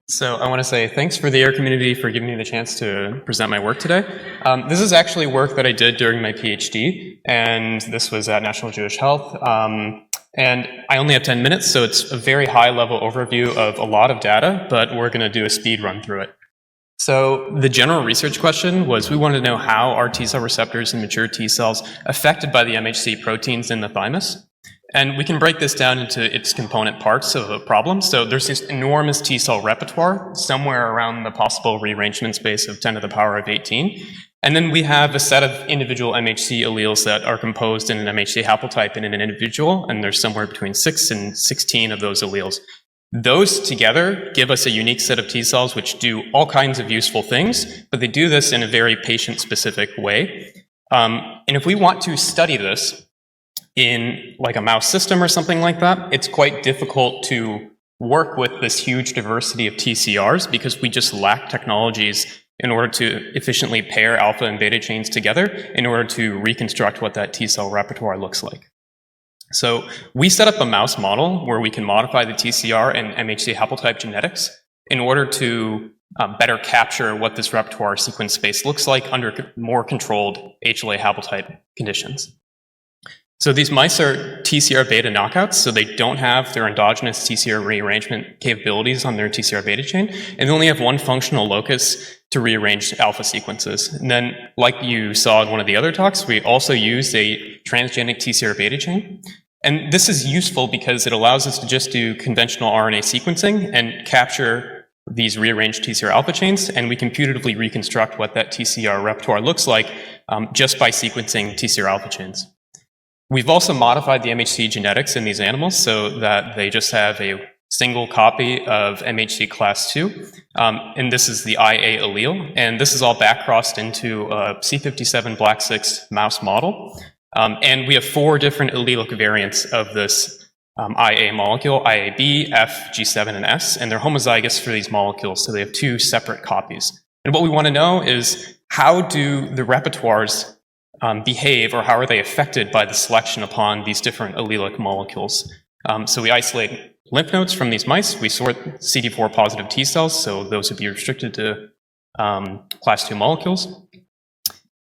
So I want to say thanks for the AIR community for giving me the chance to present my work today. This is actually work that I did during my PhD, and this was at National Jewish Health. And I only have 10 minutes, so it's a very high-level overview of a lot of data, but we're going to do a speed run through it. So the general research question was we wanted to know how are T-cell receptors in mature T-cells affected by the MHC proteins in the thymus. And we can break this down into its component parts of a problem. So there's this enormous T-cell repertoire, somewhere around the possible rearrangement space of 10 to the power of 18. And then we have a set of individual MHC alleles that are composed in an MHC haplotype in an individual, and there's somewhere between 6 and 16 of those alleles. Those together give us a unique set of T-cells which do all kinds of useful things, but they do this in a very patient-specific way. And if we want to study this in like a mouse system or something like that, it's quite difficult to work with this huge diversity of TCRs because we just lack technologies in order to efficiently pair alpha and beta chains together in order to reconstruct what that T-cell repertoire looks like. So we set up a mouse model where we can modify the TCR and MHC haplotype genetics in order to better capture what this repertoire sequence space looks like under more controlled HLA haplotype conditions. So these mice are TCR beta knockouts, so they don't have their endogenous TCR rearrangement capabilities on their TCR beta chain, and they only have one functional locus to rearrange alpha sequences. And then, like you saw in one of the other talks, we also used a transgenic TCR beta chain. And this is useful because it allows us to just do conventional RNA sequencing and capture these rearranged TCR alpha chains, and we computatively reconstruct what that TCR repertoire looks like just by sequencing TCR alpha chains. We've also modified the MHC genetics in these animals so that they just have a single copy of MHC class 2, and this is the IA allele, and this is all backcrossed into a C57 Black 6 mouse model, and we have 4 different allelic variants of this IA molecule, IAB, F, G7, and S, and they're homozygous for these molecules, so they have 2 separate copies. And what we want to know is how do the repertoires behave, or how are they affected by the selection upon these different allelic molecules. So we isolate lymph nodes from these mice. We sort CD4 positive T cells, so those would be restricted to class 2 molecules.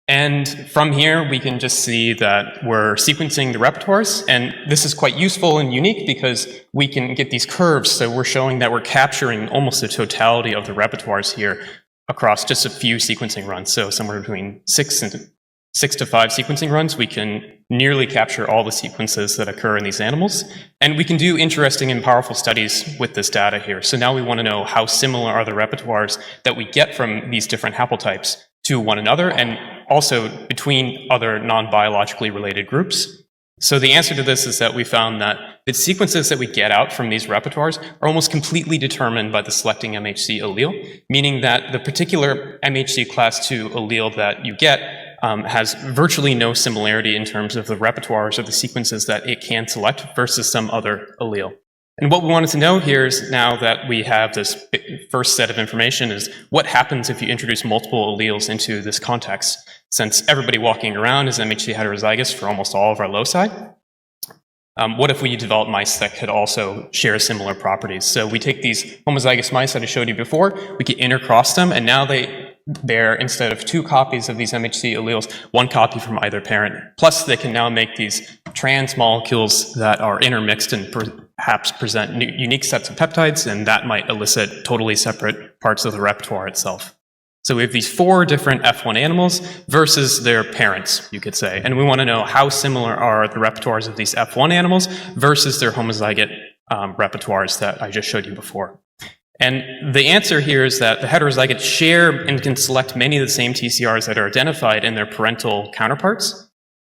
And from here, we can just see that we're sequencing the repertoires, and this is quite useful and unique because we can get these curves, so we're showing that we're capturing almost the totality of the repertoires here across just a few sequencing runs, so somewhere between 6 to 5 sequencing runs, we can nearly capture all the sequences that occur in these animals. And we can do interesting and powerful studies with this data here. So now we want to know how similar are the repertoires that we get from these different haplotypes to one another, and also between other non-biologically related groups. So the answer to this is that we found that the sequences that we get out from these repertoires are almost completely determined by the selecting MHC allele, meaning that the particular MHC class 2 allele that you get has virtually no similarity in terms of the repertoires or the sequences that it can select versus some other allele. And what we wanted to know here is, now that we have this first set of information, is what happens if you introduce multiple alleles into this context, since everybody walking around is MHC heterozygous for almost all of our loci. What if we develop mice that could also share similar properties? So we take these homozygous mice that I showed you before, we can intercross them, and now they bear, instead of 2 copies of these MHC alleles, 1 copy from either parent. Plus, they can now make these trans molecules that are intermixed and perhaps present unique sets of peptides, and that might elicit totally separate parts of the repertoire itself. So we have these 4 different F1 animals versus their parents, you could say. And we want to know how similar are the repertoires of these F1 animals versus their homozygote repertoires that I just showed you before. And the answer here is that the heterozygotes share and can select many of the same TCRs that are identified in their parental counterparts.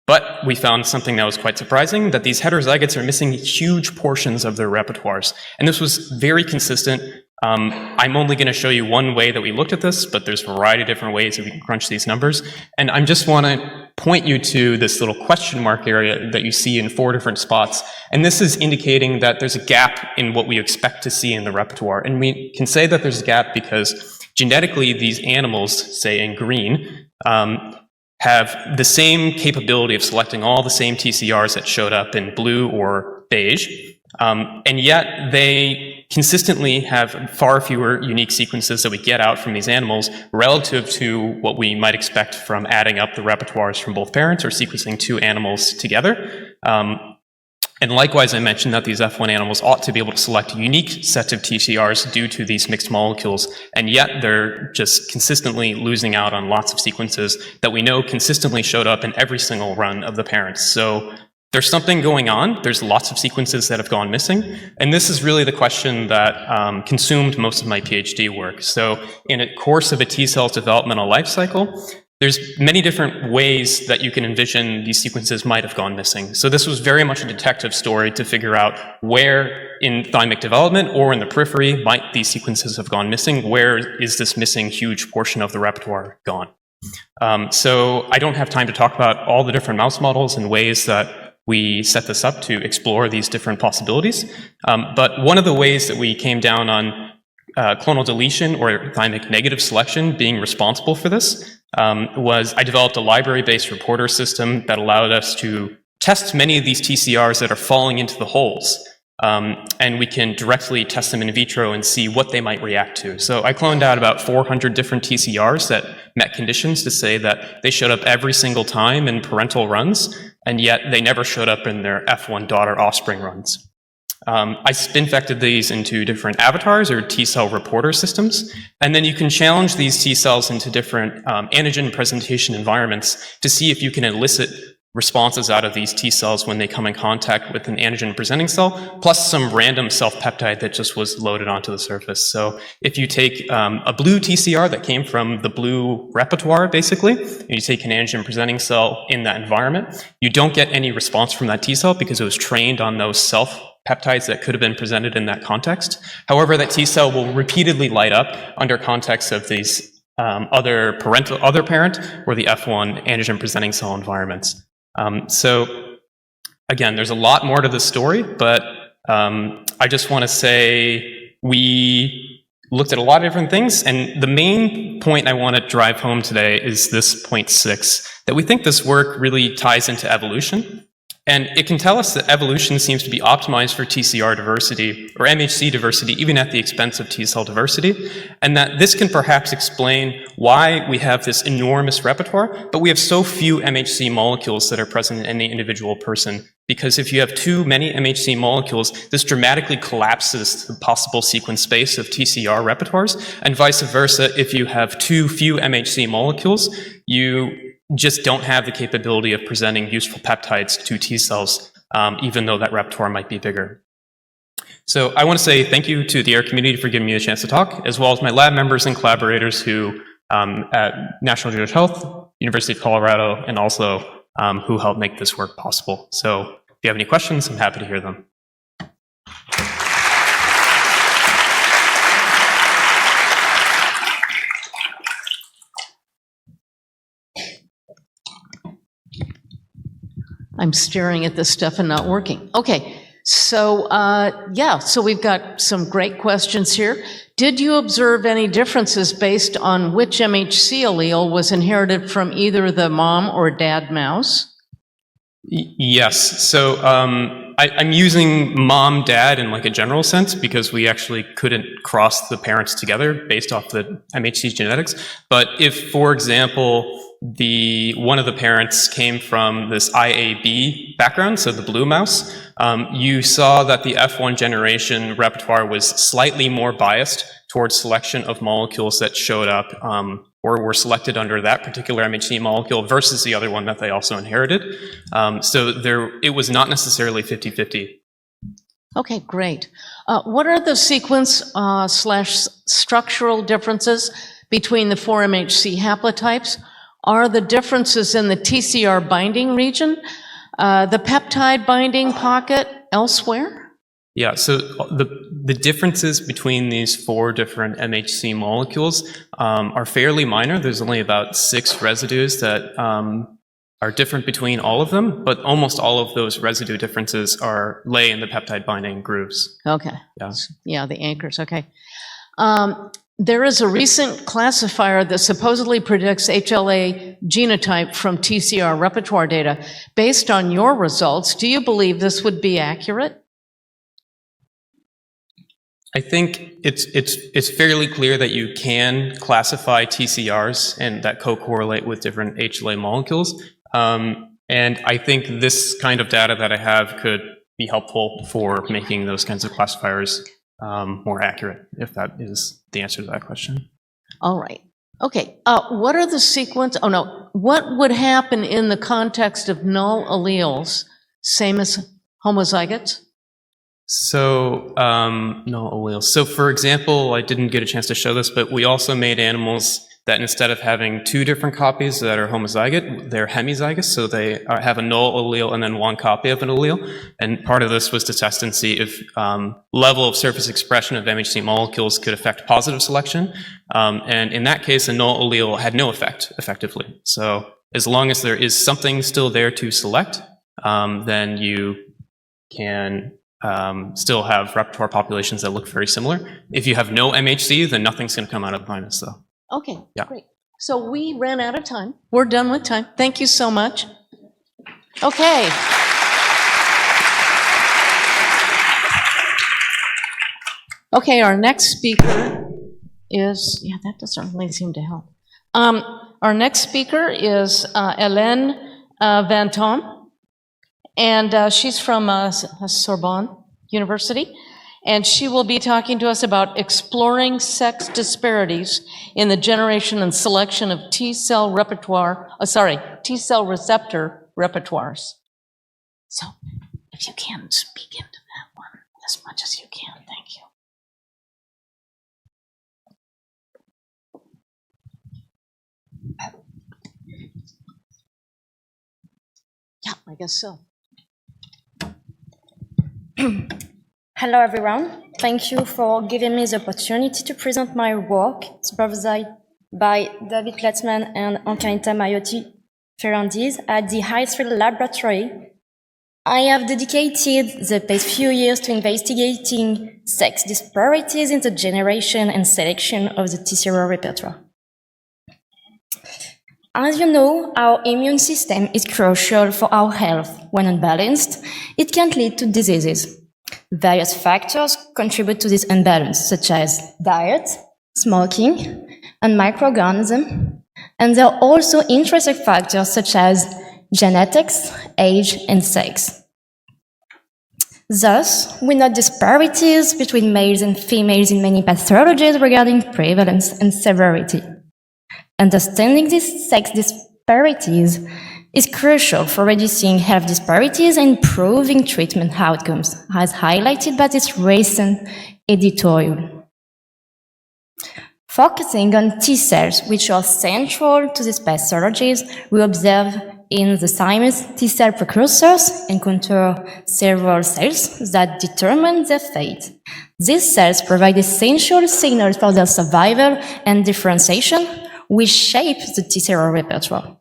But we found something that was quite surprising, that these heterozygotes are missing huge portions of their repertoires. And this was very consistent. I'm only going to show you one way that we looked at this, but there's a variety of different ways that we can crunch these numbers. And I just want to point you to this little question mark area that you see in 4 different spots. And this is indicating that there's a gap in what we expect to see in the repertoire. And we can say that there's a gap because genetically these animals, say in green, have the same capability of selecting all the same TCRs that showed up in blue or beige, And yet they consistently have far fewer unique sequences that we get out from these animals relative to what we might expect from adding up the repertoires from both parents or sequencing two animals together. And likewise, I mentioned that these F1 animals ought to be able to select unique sets of TCRs due to these mixed molecules, and yet they're just consistently losing out on lots of sequences that we know consistently showed up in every single run of the parents. So there's something going on. There's lots of sequences that have gone missing, and this is really the question that consumed most of my PhD work. So in a course of a T cell's developmental life cycle, there's many different ways that you can envision these sequences might have gone missing. So this was very much a detective story to figure out where in thymic development or in the periphery might these sequences have gone missing. Where is this missing huge portion of the repertoire gone? So I don't have time to talk about all the different mouse models and ways that we set this up to explore these different possibilities. But one of the ways that we came down on clonal deletion or thymic negative selection being responsible for this was I developed a library-based reporter system that allowed us to test many of these TCRs that are falling into the holes. And we can directly test them in vitro and see what they might react to. So I cloned out about 400 different TCRs that met conditions to say that they showed up every single time in parental runs, and yet they never showed up in their F1 daughter offspring runs. I spin-vected these into different avatars or T-cell reporter systems, and then you can challenge these T-cells into different antigen presentation environments to see if you can elicit responses out of these T-cells when they come in contact with an antigen-presenting cell, plus some random self-peptide that just was loaded onto the surface. So if you take a blue TCR that came from the blue repertoire, basically, and you take an antigen-presenting cell in that environment, you don't get any response from that T-cell because it was trained on those self-peptides that could have been presented in that context. However, that T-cell will repeatedly light up under context of these other parent or the F1 antigen-presenting cell environments. So again, there's a lot more to the story, but I just want to say we looked at a lot of different things, and the main point I want to drive home today is this point 6, that we think this work really ties into evolution. And it can tell us that evolution seems to be optimized for TCR diversity or MHC diversity, even at the expense of T-cell diversity, and that this can perhaps explain why we have this enormous repertoire, but we have so few MHC molecules that are present in any individual person. Because if you have too many MHC molecules, this dramatically collapses the possible sequence space of TCR repertoires, and vice versa, if you have too few MHC molecules, you just don't have the capability of presenting useful peptides to T cells, even though that repertoire might be bigger. So I want to say thank you to the AIR community for giving me the chance to talk, as well as my lab members and collaborators who at National Jewish Health, University of Colorado, and also who helped make this work possible. So if you have any questions, I'm happy to hear them. I'm staring at this stuff and not working. Okay, so so we've got some great questions here. Did you observe any differences based on which MHC allele was inherited from either the mom or dad mouse? Yes, so I'm using mom, dad in like a general sense because we actually couldn't cross the parents together based off the MHC genetics. But if, for example, one of the parents came from this IAB background, so the blue mouse, you saw that the F1 generation repertoire was slightly more biased towards selection of molecules that showed up or were selected under that particular MHC molecule versus the other one that they also inherited. So it was not necessarily 50-50. Okay, great. What are the sequence / structural differences between the 4 MHC haplotypes? Are the differences in the TCR binding region, the peptide binding pocket elsewhere? Yeah, so the differences between these 4 different MHC molecules are fairly minor. There's only about 6 residues that are different between all of them, but almost all of those residue differences lay in the peptide binding grooves. Okay. Yeah. Yeah, the anchors, okay. There is a recent classifier that supposedly predicts HLA genotype from TCR repertoire data. Based on your results, do you believe this would be accurate? I think it's fairly clear that you can classify TCRs and that co-correlate with different HLA molecules. And I think this kind of data that I have could be helpful for making those kinds of classifiers more accurate, if that is the answer to that question. All right. Okay. What are the what would happen in the context of null alleles, same as homozygotes? So, no alleles. So, for example, I didn't get a chance to show this, but we also made animals that instead of having two different copies that are homozygote, they're hemizygous, so they have a null allele and then one copy of an allele. And part of this was to test and see if level of surface expression of MHC molecules could affect positive selection. And in that case, a null allele had no effect, effectively. So as long as there is something still there to select, then you can still have repertoire populations that look very similar. If you have no MHC, then nothing's going to come out of the thymus, though. Okay, Yeah. great. So we ran out of time. We're done with time. Thank you so much. Okay. Okay, our next speaker is, that doesn't really seem to help. Our next speaker is Hélène Van Tom, and she's from Sorbonne University. And she will be talking to us about exploring sex disparities in the generation and selection of T-cell repertoire, T-cell receptor repertoires. So, if you can, speak into that one as much as you can. Thank you. Yeah, I guess so. Hello everyone, thank you for giving me the opportunity to present my work supervised by David Kletzman and Ankarita Mayotti Ferrandis at the Highfield Laboratory. I have dedicated the past few years to investigating sex disparities in the generation and selection of the TCR repertoire. As you know, our immune system is crucial for our health. When unbalanced, it can lead to diseases. Various factors contribute to this imbalance, such as diet, smoking, and microorganisms. And there are also intrinsic factors such as genetics, age, and sex. Thus, we note disparities between males and females in many pathologies regarding prevalence and severity. Understanding these sex disparities is crucial for reducing health disparities and improving treatment outcomes, as highlighted by this recent editorial. Focusing on T cells, which are central to these pathologies, we observe in the thymus T cell precursors encounter several cells that determine their fate. These cells provide essential signals for their survival and differentiation, which shape the T cell repertoire.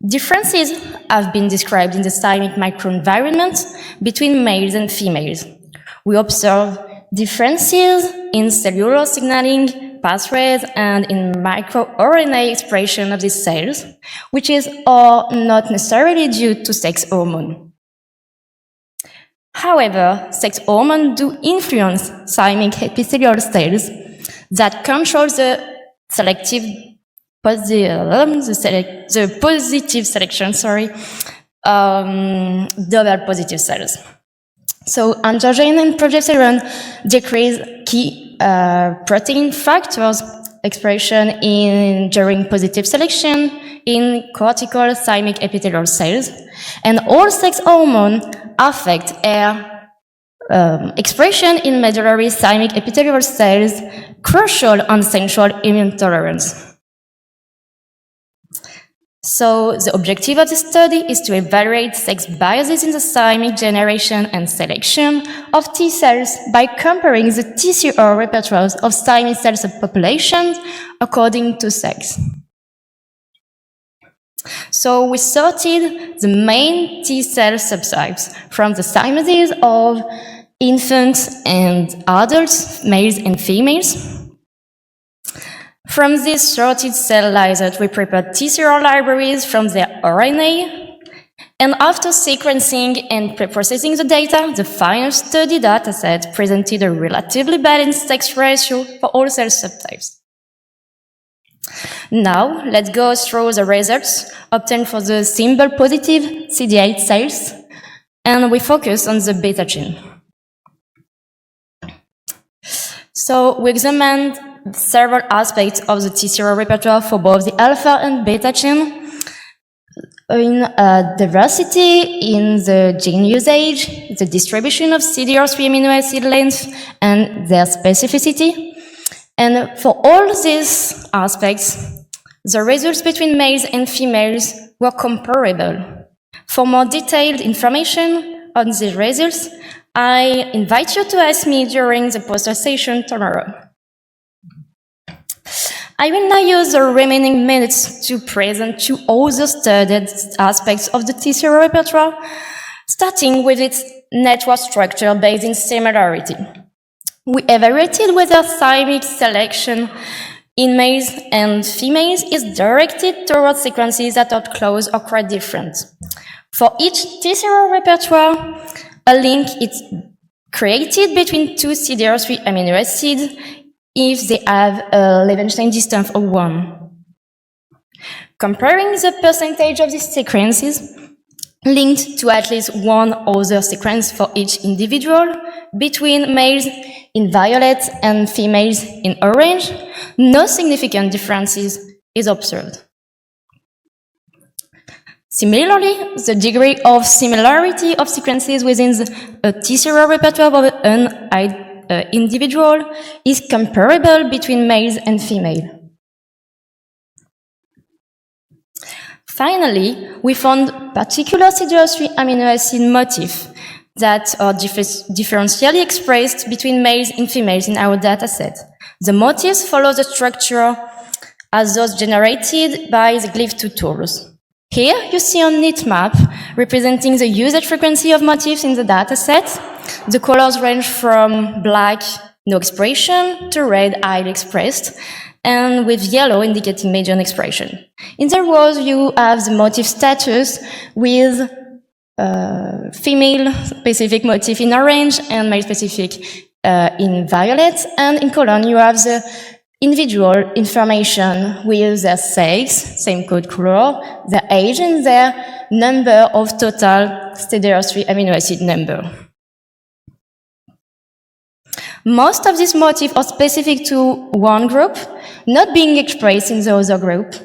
Differences have been described in the thymic microenvironment between males and females. We observe differences in cellular signaling pathways and in microRNA expression of these cells, which is not necessarily due to sex hormone. However, sex hormones do influence thymic epithelial cells that control the positive selection, double positive cells. So androgen and progesterone decrease key protein factors expression during positive selection in cortical thymic epithelial cells, and all sex hormones affect expression in medullary thymic epithelial cells, crucial on central immune tolerance. So the objective of the study is to evaluate sex biases in the thymic generation and selection of T cells by comparing the TCR repertoires of thymic cell subpopulations according to sex. So we sorted the main T cell subtypes from the thymuses of infants and adults, males and females. From these sorted cell lysate, we prepared TCR libraries from their RNA And after sequencing and preprocessing the data, the final study dataset presented a relatively balanced sex ratio for all cell subtypes. Now, let's go through the results obtained for the symbol positive CD8 cells, and we focus on the beta gene. So we examined several aspects of the TCR repertoire for both the alpha and beta gene, in diversity in the gene usage, the distribution of CDR3 amino acid length, and their specificity. And for all these aspects, the results between males and females were comparable. For more detailed information on these results, I invite you to ask me during the poster session tomorrow. I will now use the remaining minutes to present two other studied aspects of the TCR repertoire, starting with its network structure based in similarity. We evaluated whether thymic selection in males and females is directed towards sequences that are close or quite different. For each TCR repertoire, a link is created between two CDR3 amino acids if they have a Levenshtein distance of 1. Comparing the percentage of these sequences linked to at least one other sequence for each individual between males in violet and females in orange, no significant differences is observed. Similarly, the degree of similarity of sequences within a TCR repertoire of an individual is comparable between males and females. Finally, we found particular CDR3 amino acid motifs that are differentially expressed between males and females in our dataset. The motifs follow the structure as those generated by the Glyph2 tools. Here you see a neat map representing the usage frequency of motifs in the dataset. The colors range from black, no expression, to red, highly expressed, and with yellow indicating median expression. In the rows, you have the motif status with female-specific motif in orange and male-specific in violet, and in column, you have the individual information with their sex, same code color, their age, and their number of total CDR3 amino acid number. Most of these motifs are specific to one group, not being expressed in the other group.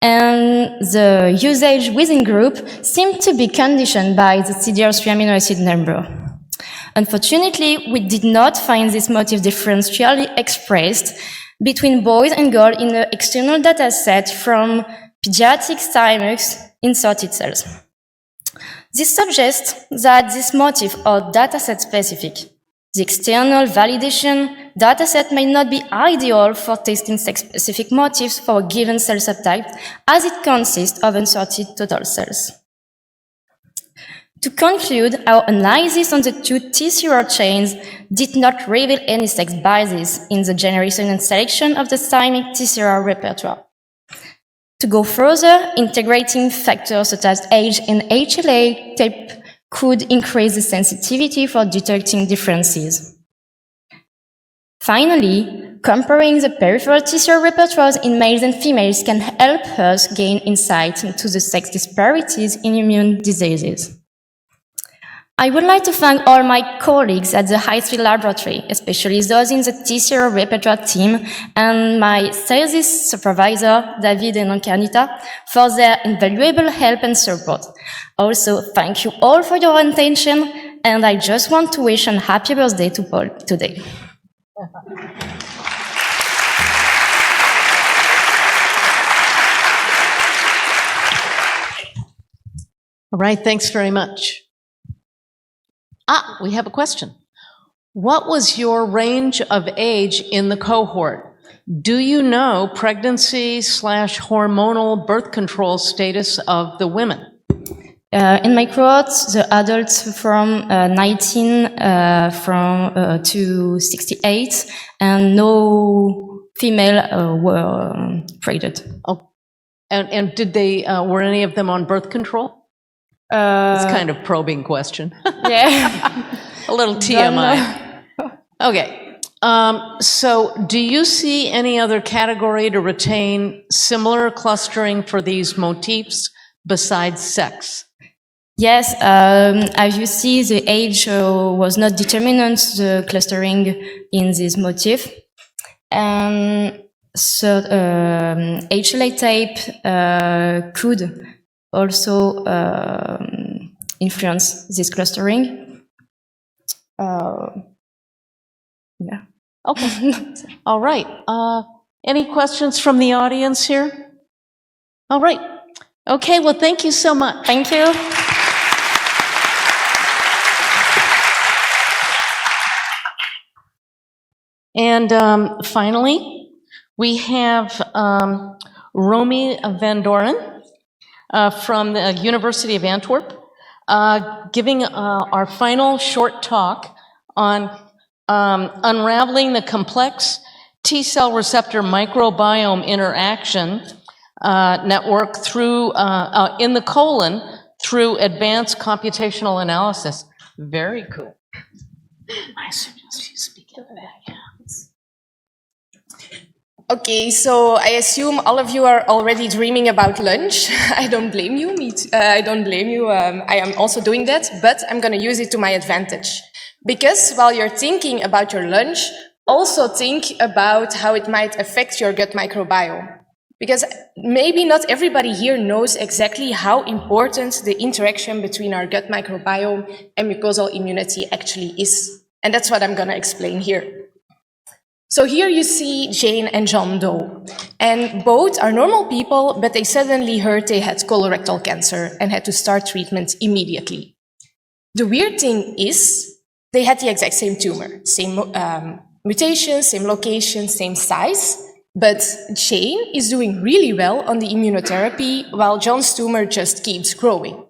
And the usage within group seemed to be conditioned by the CDR3 amino acid number. Unfortunately, we did not find this motif differentially expressed between boys and girls in the external dataset from pediatric thymus inserted cells. This suggests that these motifs are dataset specific. The external validation dataset may not be ideal for testing sex-specific motifs for a given cell subtype, as it consists of inserted total cells. To conclude, our analysis on the two TCR chains did not reveal any sex biases in the generation and selection of the thymic TCR repertoire. To go further, integrating factors such as age and HLA tape could increase the sensitivity for detecting differences. Finally, comparing the peripheral TCR repertoires in males and females can help us gain insight into the sex disparities in immune diseases. I would like to thank all my colleagues at the Highfield Laboratory, especially those in the TCR repertoire team, and my thesis supervisor, David and Ankarnita, for their invaluable help and support. Also, thank you all for your attention, and I just want to wish a happy birthday to Paul today. All right, thanks very much. We have a question. What was your range of age in the cohort? Do you know pregnancy/hormonal birth control status of the women? In my cohort, the adults from 19 to 68, and no female were pregnant. Oh, and did they, were any of them on birth control? It's kind of probing question. Yeah. A little TMI. Okay. So do you see any other category to retain similar clustering for these motifs besides sex? Yes, as you see, the age was not determinant, the clustering in this motif. So HLA type could also influence this clustering. Yeah. Okay. All right. Any questions from the audience here? All right. Okay, well, thank you so much. Thank you. And finally, we have Romy van Doren from the University of Antwerp giving our final short talk on unraveling the complex T-cell receptor microbiome interaction network through in the colon through advanced computational analysis. Very cool. I suggest you speak into that. Yeah. Okay, so I assume all of you are already dreaming about lunch. I don't blame you. I don't blame you. I am also doing that, but I'm going to use it to my advantage. Because while you're thinking about your lunch, also think about how it might affect your gut microbiome. Because maybe not everybody here knows exactly how important the interaction between our gut microbiome and mucosal immunity actually is. And that's what I'm going to explain here. So here you see Jane and John Doe, and both are normal people, but they suddenly heard they had colorectal cancer and had to start treatment immediately. The weird thing is, they had the exact same tumor, same mutation, same location, same size, but Jane is doing really well on the immunotherapy while John's tumor just keeps growing.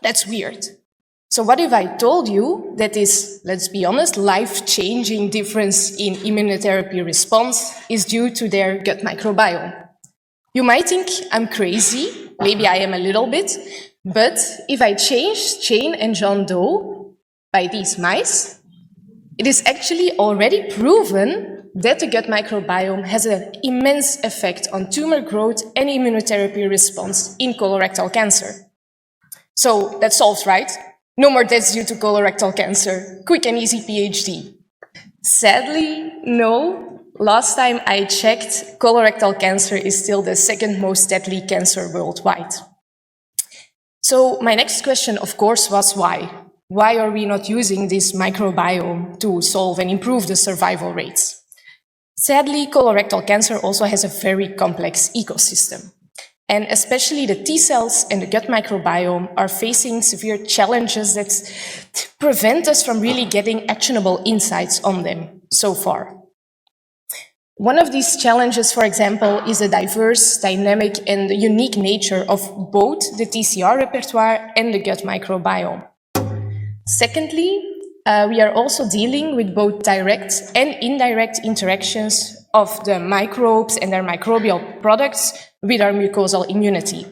That's weird. So what if I told you that this, let's be honest, life-changing difference in immunotherapy response is due to their gut microbiome? You might think I'm crazy, maybe I am a little bit, but if I change Jane and John Doe by these mice, it is actually already proven that the gut microbiome has an immense effect on tumor growth and immunotherapy response in colorectal cancer. So that solves, right? No more deaths due to colorectal cancer. Quick and easy PhD. Sadly, no. Last time I checked, colorectal cancer is still the second most deadly cancer worldwide. So my next question, of course, was why? Why are we not using this microbiome to solve and improve the survival rates? Sadly, colorectal cancer also has a very complex ecosystem. And especially the T cells and the gut microbiome are facing severe challenges that prevent us from really getting actionable insights on them so far. One of these challenges, for example, is the diverse, dynamic, and unique nature of both the TCR repertoire and the gut microbiome. Secondly, we are also dealing with both direct and indirect interactions of the microbes and their microbial products with our mucosal immunity.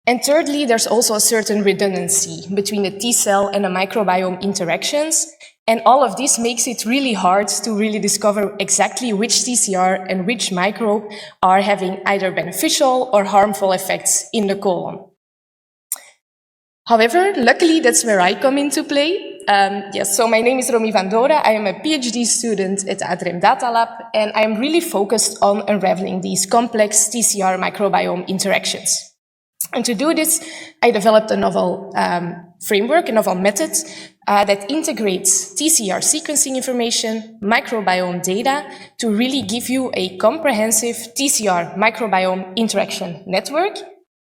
And thirdly, there's also a certain redundancy between the T cell and the microbiome interactions, and all of this makes it really hard to really discover exactly which TCR and which microbe are having either beneficial or harmful effects in the colon. However, luckily, that's where I come into play. Yes, so my name is Romy van Doren. I am a PhD student at the ADREM Data Lab, and I am really focused on unraveling these complex TCR microbiome interactions. And to do this, I developed a novel framework, a novel method that integrates TCR sequencing information, microbiome data, to really give you a comprehensive TCR microbiome interaction network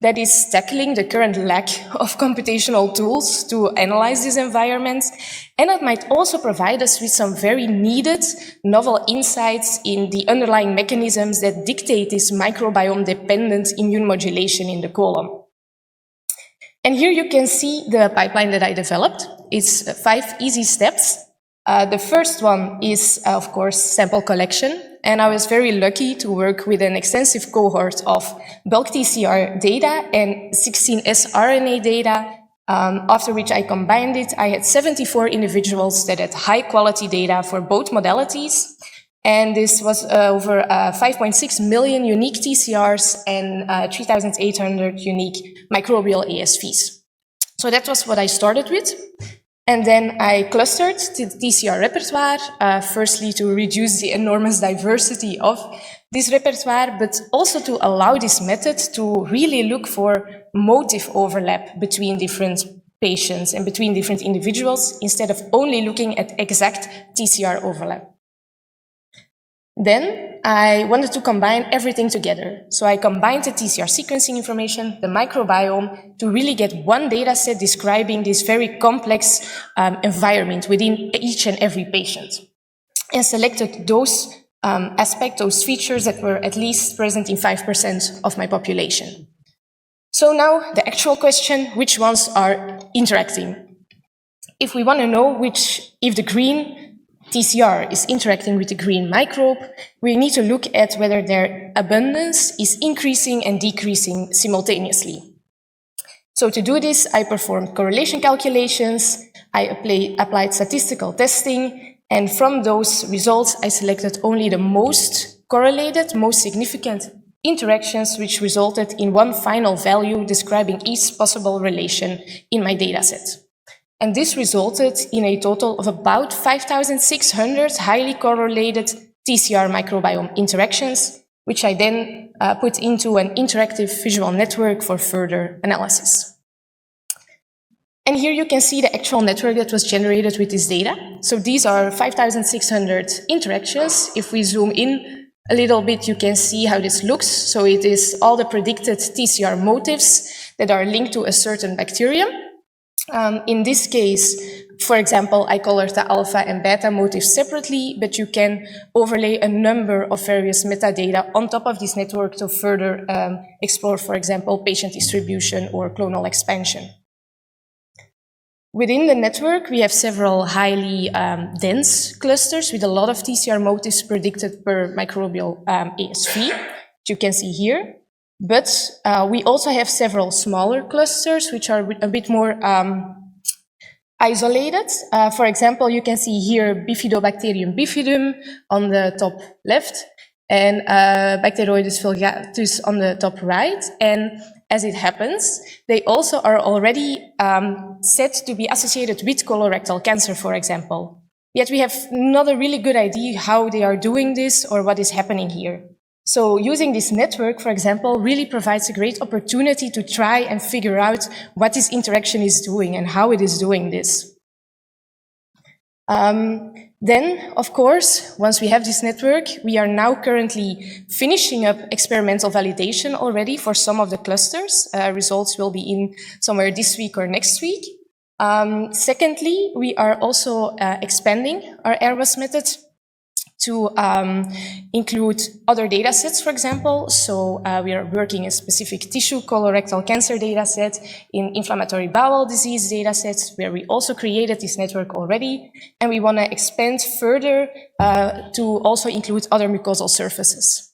that is tackling the current lack of computational tools to analyze these environments, and it might also provide us with some very needed novel insights in the underlying mechanisms that dictate this microbiome-dependent immune modulation in the colon. And here you can see the pipeline that I developed. It's 5 easy steps The first one is, of course, sample collection. And I was very lucky to work with an extensive cohort of bulk TCR data and 16S RNA data, after which I combined it. I had 74 individuals that had high quality data for both modalities. And this was over 5.6 million unique TCRs and 3,800 unique microbial ASVs. So that was what I started with. And then I clustered the TCR repertoire, firstly to reduce the enormous diversity of this repertoire, but also to allow this method to really look for motif overlap between different patients and between different individuals, instead of only looking at exact TCR overlap. Then I wanted to combine everything together. So I combined the TCR sequencing information, the microbiome, to really get one data set describing this very complex environment within each and every patient. And selected those aspects, those features that were at least present in 5% of my population. So now the actual question, which ones are interacting? If we want to know if the green TCR is interacting with the green microbe, we need to look at whether their abundance is increasing and decreasing simultaneously. So to do this, I performed correlation calculations, I applied statistical testing, and from those results, I selected only the most correlated, most significant interactions, which resulted in one final value describing each possible relation in my dataset. And this resulted in a total of about 5,600 highly correlated TCR microbiome interactions, which I then put into an interactive visual network for further analysis. And here you can see the actual network that was generated with this data. So these are 5,600 interactions. If we zoom in a little bit, you can see how this looks. So it is all the predicted TCR motifs that are linked to a certain bacterium. In this case, for example, I colored the alpha and beta motifs separately, but you can overlay a number of various metadata on top of this network to further explore, for example, patient distribution or clonal expansion. Within the network, we have several highly dense clusters with a lot of TCR motifs predicted per microbial ASV, which you can see here. But we also have several smaller clusters, which are a bit more isolated. For example, you can see here Bifidobacterium bifidum on the top left and Bacteroides vulgatus on the top right. And as it happens, they also are already said to be associated with colorectal cancer, for example. Yet we have not a really good idea how they are doing this or what is happening here. So using this network, for example, really provides a great opportunity to try and figure out what this interaction is doing and how it is doing this. Then, of course, once we have this network, we are now currently finishing up experimental validation already for some of the clusters. Results will be in somewhere this week or next week. Secondly, we are also expanding our Airbus method to include other data sets, for example. So we are working a specific tissue colorectal cancer data set, in inflammatory bowel disease data sets, where we also created this network already. And we want to expand further to also include other mucosal surfaces.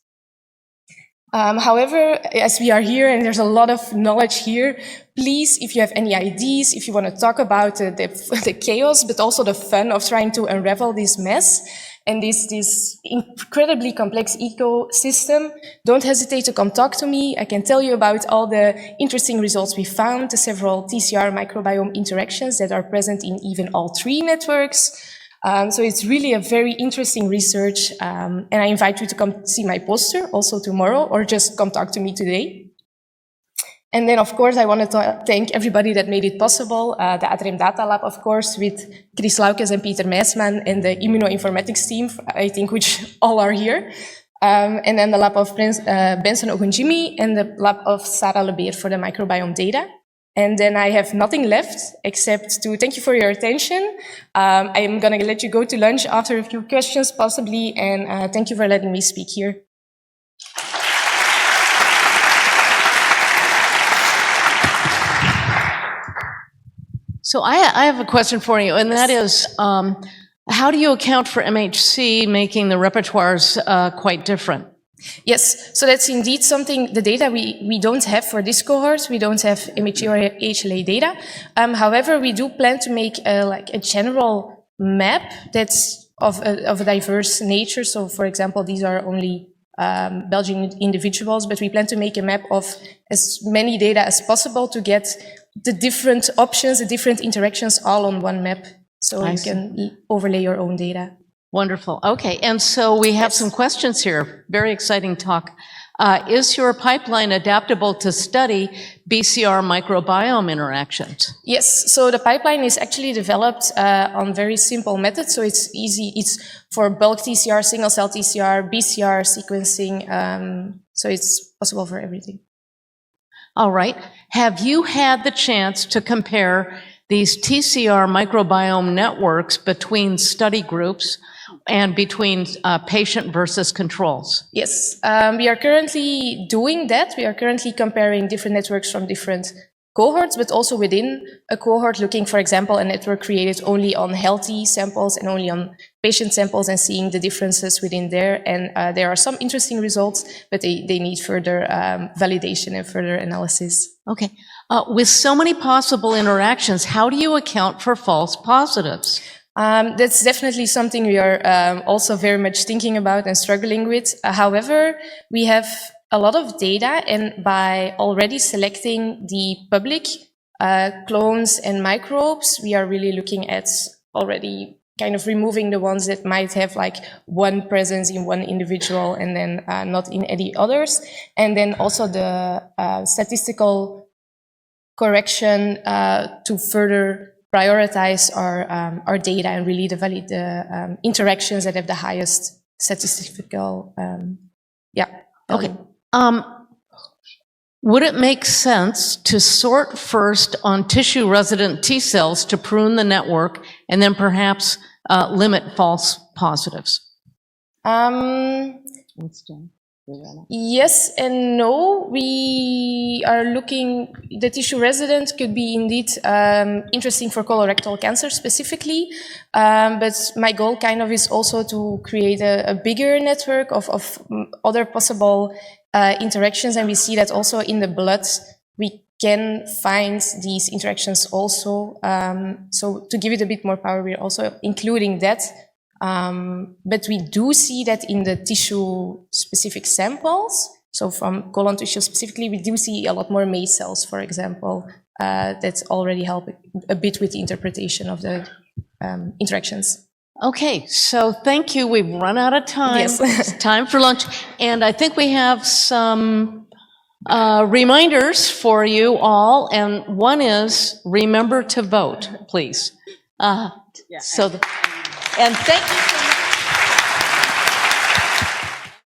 However, as we are here and there's a lot of knowledge here, please, if you have any ideas, if you want to talk about the chaos, but also the fun of trying to unravel this mess, and this incredibly complex ecosystem, don't hesitate to come talk to me. I can tell you about all the interesting results we found, the several TCR microbiome interactions that are present in even all three networks. So it's really a very interesting research, and I invite you to come see my poster also tomorrow, or just come talk to me today. And then, of course, I want to thank everybody that made it possible. The Atrem Data Lab, of course, with Chris Laukes and Pieter Meisman, and the immunoinformatics team, I think, which all are here. And then the lab of Benson Ogunjimi and the lab of Sarah Lebeer for the microbiome data. And then I have nothing left except to thank you for your attention. I am going to let you go to lunch after a few questions, possibly, and thank you for letting me speak here. So I have a question for you, and that is, How do you account for MHC making the repertoires quite different? Yes, so that's indeed something, the data we don't have for this cohort. We don't have MHC or HLA data. However, we do plan to make a general map that's of a diverse nature. So, for example, these are only Belgian individuals, but we plan to make a map of as many data as possible to get the different options, the different interactions all on one map. So you can overlay your own data. Wonderful. Okay, and so we have some questions here. Very exciting talk. Is your pipeline adaptable to study BCR microbiome interactions? Yes, so the pipeline is actually developed on very simple methods. So it's easy. It's for bulk TCR, single cell TCR, BCR sequencing. So it's possible for everything. All right. Have you had the chance to compare these TCR microbiome networks between study groups and between patient versus controls? Yes, we are currently doing that. We are currently comparing different networks from different cohorts, but also within a cohort looking, for example, a network created only on healthy samples and only on patient samples and seeing the differences within there. And there are some interesting results, but they need further validation and further analysis. Okay. With so many possible interactions, how do you account for false positives? That's definitely something we are also very much thinking about and struggling with. However, we have a lot of data, and by already selecting the public clones and microbes, we are really looking at already kind of removing the ones that might have like one presence in one individual and then not in any others. And then also the statistical correction to further prioritize our data and really develop the interactions that have the highest statistical, Okay. Would it make sense to sort first on tissue-resident T cells to prune the network and then perhaps limit false positives? Yes and no. We are looking, the tissue resident could be indeed interesting for colorectal cancer specifically, but my goal kind of is also to create a bigger network of other possible interactions, and we see that also in the blood we can find these interactions also. So to give it a bit more power, we're also including that. But we do see that in the tissue-specific samples, so from colon tissue specifically, we do see a lot more mast cells, for example, that already help a bit with the interpretation of the interactions. Okay, so thank you. We've run out of time. Yes. It's time for lunch. And I think we have some reminders for you all. And one is remember to vote, please. And thank you.